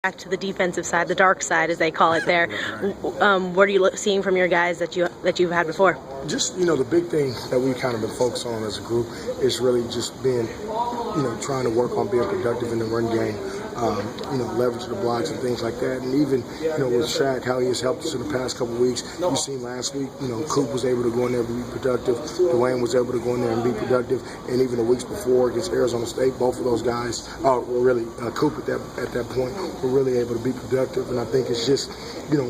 Back to the defensive side, the dark side, as they call it there. What are you seeing from your guys that you've had before? Just, the big thing that we kind of been focused on as a group is really just being, trying to work on being productive in the run game. Leverage the blocks and things like that. And even, with Shaq, how he has helped us in the past couple of weeks. You've seen last week, Coop was able to go in there and be productive. Dwayne was able to go in there and be productive. And even the weeks before against Arizona State, both of those guys were really, Coop at that point, were really able to be productive. And I think it's just,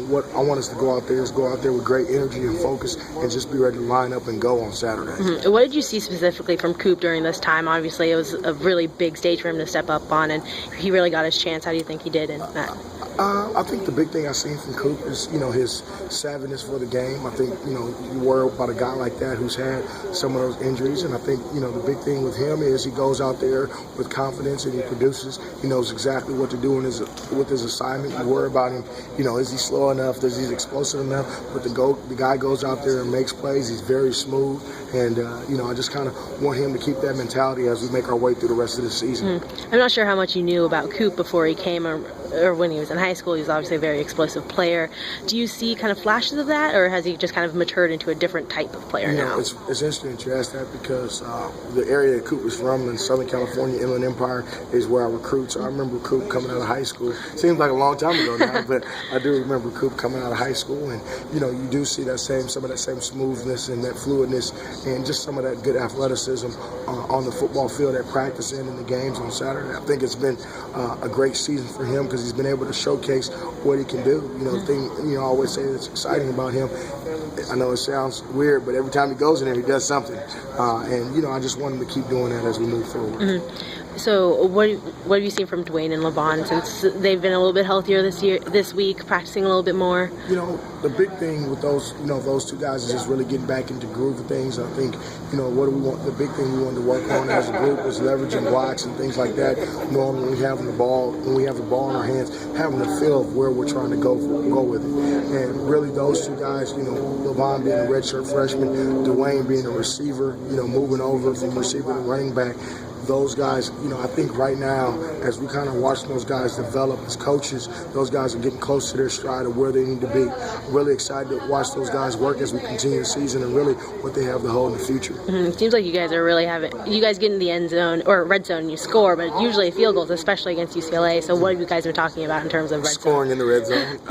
what I want us to go out there is go out there with great energy and focus and just be ready to line up and go on Saturday. Mm-hmm. What did you see specifically from Coop during this time? Obviously, it was a really big stage for him to step up on, and he really got his chance. How do you think he did in that? I think the big thing I've seen from Coop is, his savviness for the game. I think, you worry about a guy like that who's had some of those injuries. And I think, the big thing with him is he goes out there with confidence and he produces. He knows exactly what to do with his assignment. You worry about him, is he slow enough? Is he explosive enough? But the guy goes out there and makes plays. He's very smooth. And, I just kind of want him to keep that mentality as we make our way through the rest of the season. I'm not sure how much you knew about Coop before he came or when he was in high school. He's obviously a very explosive player. Do you see kind of flashes of that, or has he just kind of matured into a different type of player now? It's interesting that you ask that because the area that Coop was from in Southern California, Inland Empire, is where I recruit. So I remember Coop coming out of high school. Seems like a long time ago now, but I do remember Coop coming out of high school. And, you do see some of that same smoothness and that fluidness and just some of that good athleticism on the football field at practice and in the games on Saturday. I think it's been a great season for him because he's been able to showcase what he can do. The thing, I always say that's exciting about him, I know it sounds weird, but every time he goes in there, he does something. And, I just want him to keep doing that as we move forward. Mm-hmm. So what have you seen from Dwayne and LeVon since they've been a little bit healthier this week, practicing a little bit more? The big thing with those, those two guys is just really getting back into groove of things. I think, what do we want? The big thing we want to work on as a group is leveraging blocks and things like that. Knowing when we have the ball in our hands, having a feel of where we're trying to go with it. And really those two guys, LeVon being a redshirt freshman, Dwayne being a receiver, moving over from receiver to running back. Those guys, I think right now, as we kind of watch those guys develop as coaches, those guys are getting close to their stride of where they need to be. Really excited to watch those guys work as we continue the season and really what they have to hold in the future. Mm-hmm. Seems like you guys are really you guys get in the end zone or red zone and you score, but usually field goals, especially against UCLA. So what have you guys been talking about in terms of red scoring zone? In the red zone?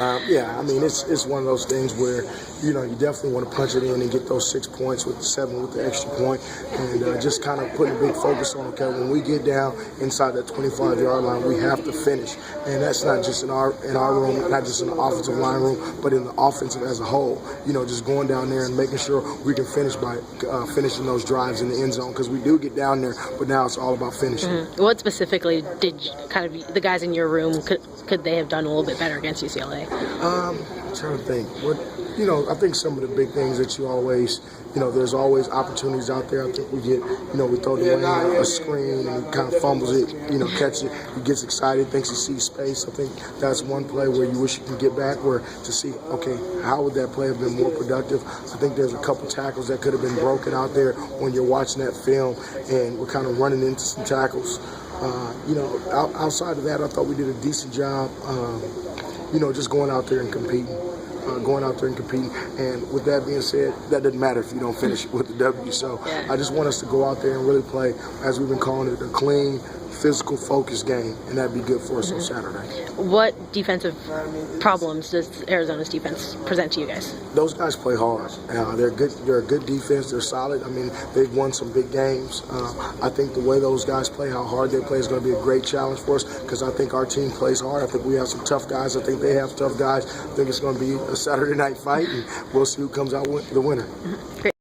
It's one of those things where, you definitely want to punch it in and get those 6 points with the 7 with the extra point and just kind of putting a big focus on, okay, when we get down inside that 25-yard line, we have to finish. And that's not just in our room, not just in the offensive line room, but in the offensive as a whole. Just going down there and making sure we can finish by finishing those drives in the end zone because we do get down there, but now it's all about finishing. Mm-hmm. What specifically did the guys in your room, could they have done a little bit better against UCLA? I'm trying to think. I think some of the big things that you always, there's always opportunities out there. I think we get, we throw Dwayne a screen and he kind of fumbles it, catches it. He gets excited, thinks he sees space. I think that's one play where you wish you could get back to see, okay, how would that play have been more productive? I think there's a couple tackles that could have been broken out there when you're watching that film and we're kind of running into some tackles. Outside of that, I thought we did a decent job, just going out there and competing. And with that being said, that doesn't matter if you don't finish it with the W. So I just want us to go out there and really play, as we've been calling it, a clean, physical, focused game, and that'd be good for us on Saturday. What defensive problems does Arizona's defense present to you guys? Those guys play hard. They're good. They're a good defense. They're solid. I mean, they've won some big games. I think the way those guys play, how hard they play, is going to be a great challenge for us because I think our team plays hard. I think we have some tough guys. I think they have tough guys. I think it's going to be a Saturday night fight, and we'll see who comes out with the winner. Great.